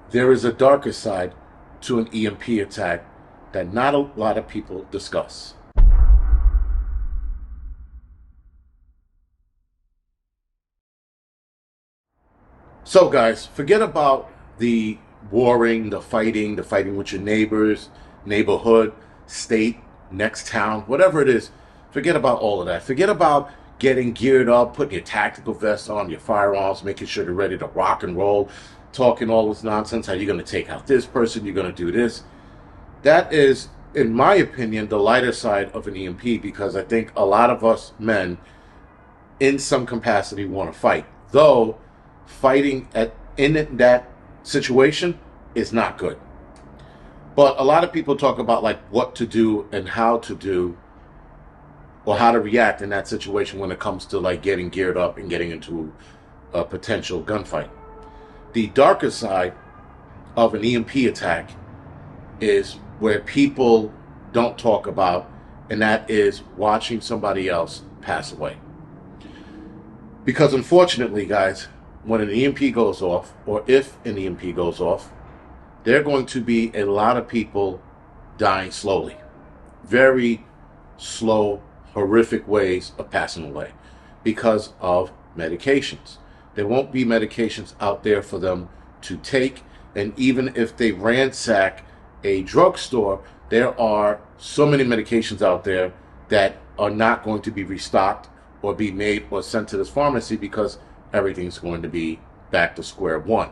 there is a darker side to an EMP attack that not a lot of people discuss. So, guys, forget about the warring, the fighting with your neighbors, neighborhood, state, next town, whatever it is. Forget about all of that. Forget about getting geared up, putting your tactical vest on, your firearms, making sure they're ready to rock and roll, talking all this nonsense, how you're going to take out this person, you're going to do this. That is, in my opinion, the lighter side of an EMP because I think a lot of us men, in some capacity, want to fight. Though fighting in that situation is not good. But a lot of people talk about like what to do and how to do or how to react in that situation when it comes to like getting geared up and getting into a potential gunfight. The darker side of an EMP attack is where people don't talk about, and that is watching somebody else pass away. Because unfortunately, guys, when an EMP goes off, or if an EMP goes off, there are going to be a lot of people dying slowly. Very slow, horrific ways of passing away because of medications. There won't be medications out there for them to take, and even if they ransack a drugstore, there are so many medications out there that are not going to be restocked or be made or sent to this pharmacy because everything's going to be back to square one.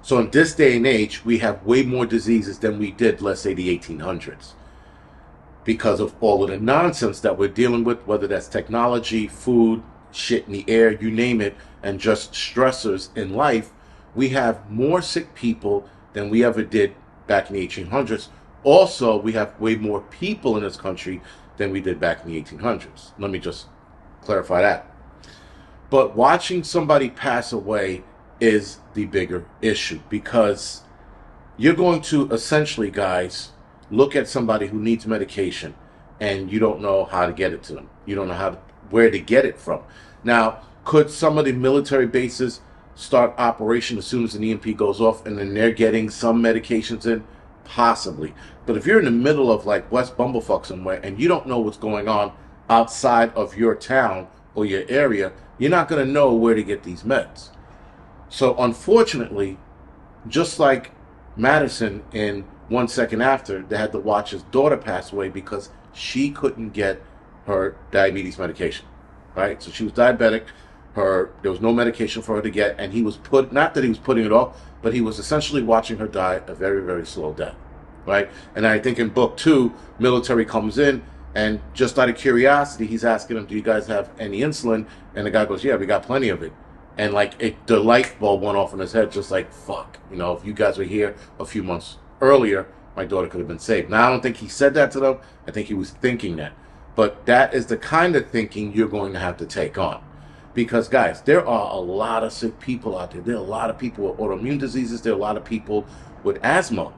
So in this day and age, we have way more diseases than we did, let's say, the 1800s. Because of all of the nonsense that we're dealing with, whether that's technology, food, shit in the air, you name it, and just stressors in life, we have more sick people than we ever did back in the 1800s. Also, we have way more people in this country than we did back in the 1800s. Let me just clarify that. But watching somebody pass away is the bigger issue because you're going to essentially, guys, look at somebody who needs medication and you don't know how to get it to them. You don't know where to get it from. Now, could some of the military bases start operation as soon as an EMP goes off and then they're getting some medications in? Possibly. But if you're in the middle of like West Bumblefuck somewhere and you don't know what's going on outside of your town or your area, you're not going to know where to get these meds. So unfortunately, just like Madison in 1 Second After, they had to watch his daughter pass away because she couldn't get her diabetes medication, right? So she was diabetic. There was no medication for her to get, and he was not that he was putting it off, but he was essentially watching her die a very, very slow death, right? And I think in book 2, military comes in, and just out of curiosity, he's asking them, do you guys have any insulin? And the guy goes, yeah, we got plenty of it. And like the light bulb went off in his head, just like, fuck, if you guys were here a few months earlier, my daughter could have been saved. Now, I don't think he said that to them. I think he was thinking that. But that is the kind of thinking you're going to have to take on. Because, guys, there are a lot of sick people out there. There are a lot of people with autoimmune diseases. There are a lot of people with asthma.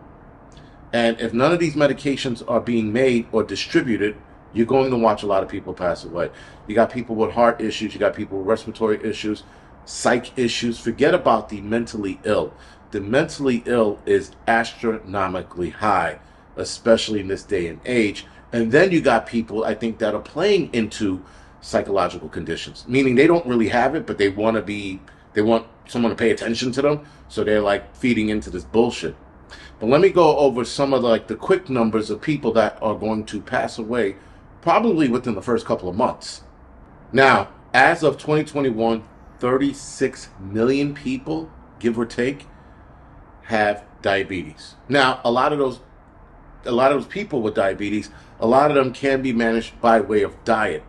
And if none of these medications are being made or distributed, you're going to watch a lot of people pass away. You got people with heart issues. You got people with respiratory issues, psych issues. Forget about the mentally ill. The mentally ill is astronomically high, especially in this day and age. And then you got people, I think, that are playing into psychological conditions, meaning they don't really have it, but they want someone to pay attention to them. So they're like feeding into this bullshit. But let me go over some of the quick numbers of people that are going to pass away probably within the first couple of months. Now, as of 2021, 36 million people, give or take, have diabetes. Now, a lot of those people with diabetes, a lot of them can be managed by way of diet.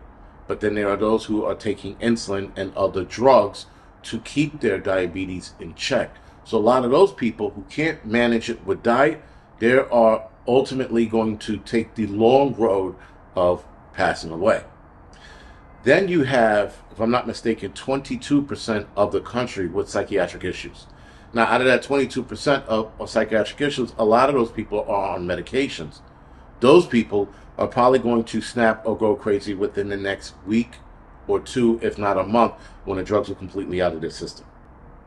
But then there are those who are taking insulin and other drugs to keep their diabetes in check. So a lot of those people who can't manage it with diet, they are ultimately going to take the long road of passing away. Then you have, if I'm not mistaken, 22% of the country with psychiatric issues. Now, out of that 22% of psychiatric issues, a lot of those people are on medications. Those people are probably going to snap or go crazy within the next week or two, if not a month, when the drugs are completely out of their system.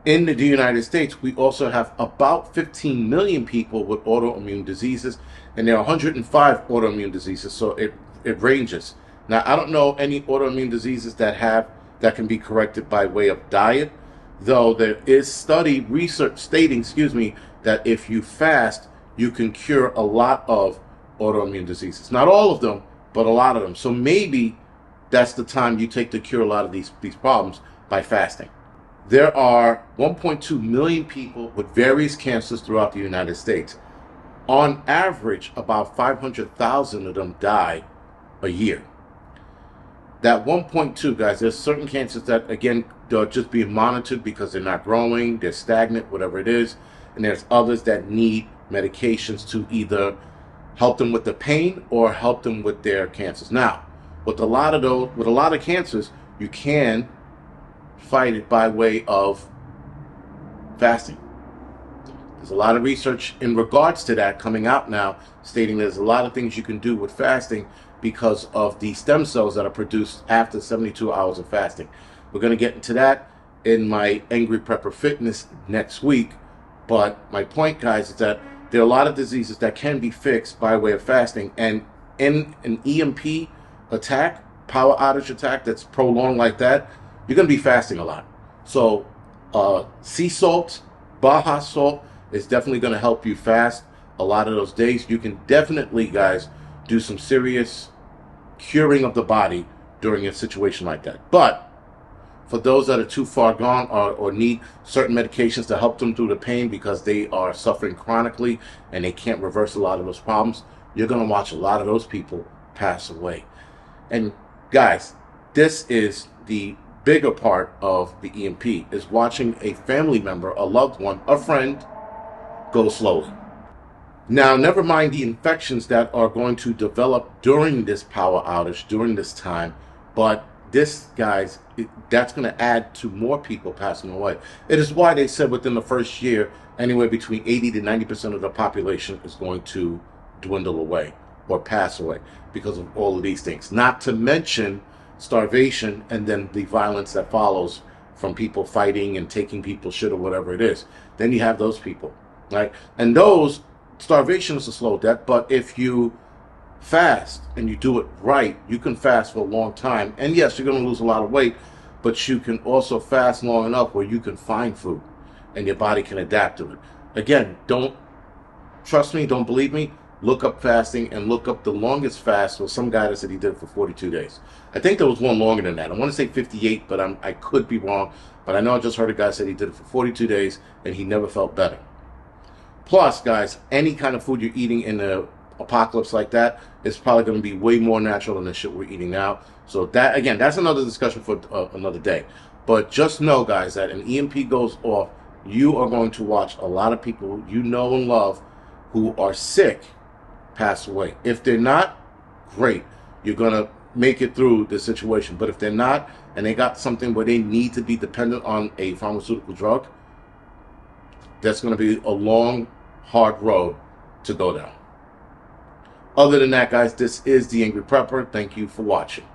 In the United States, we also have about 15 million people with autoimmune diseases, and there are 105 autoimmune diseases, so it ranges. Now, I don't know any autoimmune diseases that can be corrected by way of diet, though there is research stating, that if you fast, you can cure a lot of autoimmune diseases. Not all of them, but a lot of them. So maybe that's the time you take to cure a lot of these problems by fasting. There are 1.2 million people with various cancers throughout the United States. On average, about 500,000 of them die a year. That 1.2, guys, there's certain cancers that, again, they're just being monitored because they're not growing, they're stagnant, whatever it is. And there's others that need medications to either help them with the pain or help them with their cancers. Now, with a lot of cancers, you can fight it by way of fasting. There's a lot of research in regards to that coming out now, stating there's a lot of things you can do with fasting because of the stem cells that are produced after 72 hours of fasting. We're going to get into that in my Angryprepper Fitness next week. But my point, guys, is that there are a lot of diseases that can be fixed by way of fasting. And in an EMP attack, power outage attack that's prolonged like that, you're going to be fasting a lot. So sea salt, Baja salt is definitely going to help you fast a lot of those days. You can definitely, guys, do some serious curing of the body during a situation like that. But for those that are too far gone or need certain medications to help them through the pain because they are suffering chronically and they can't reverse a lot of those problems, you're going to watch a lot of those people pass away. And guys, this is the bigger part of the EMP, is watching a family member, a loved one, a friend, go slowly. Now, never mind the infections that are going to develop during this power outage, during this time, but this, guys, that's going to add to more people passing away. It is why they said within the first year, anywhere between 80 to 90% of the population is going to dwindle away or pass away because of all of these things. Not to mention starvation and then the violence that follows from people fighting and taking people's shit or whatever it is. Then you have those people, right? And those, starvation is a slow death, but if you fast and you do it right, you can fast for a long time. And yes, you're going to lose a lot of weight, but you can also fast long enough where you can find food and your body can adapt to it. Again, don't trust me, don't believe me. Look up fasting and look up the longest fast. Well, some guy that said he did it for 42 days. I think there was one longer than that. I want to say 58, but I could be wrong. But I know I just heard a guy say he did it for 42 days and he never felt better. Plus, guys, any kind of food you're eating in the apocalypse like that is probably going to be way more natural than the shit we're eating now. So that, again, that's another discussion for another day. But just know, guys, that an EMP goes off, you are going to watch a lot of people you know and love who are sick pass away. If they're not, great. You're going to make it through the situation. But if they're not, and they got something where they need to be dependent on a pharmaceutical drug, that's going to be a long, hard road to go down. Other than that, guys, this is the Angry Prepper. Thank you for watching.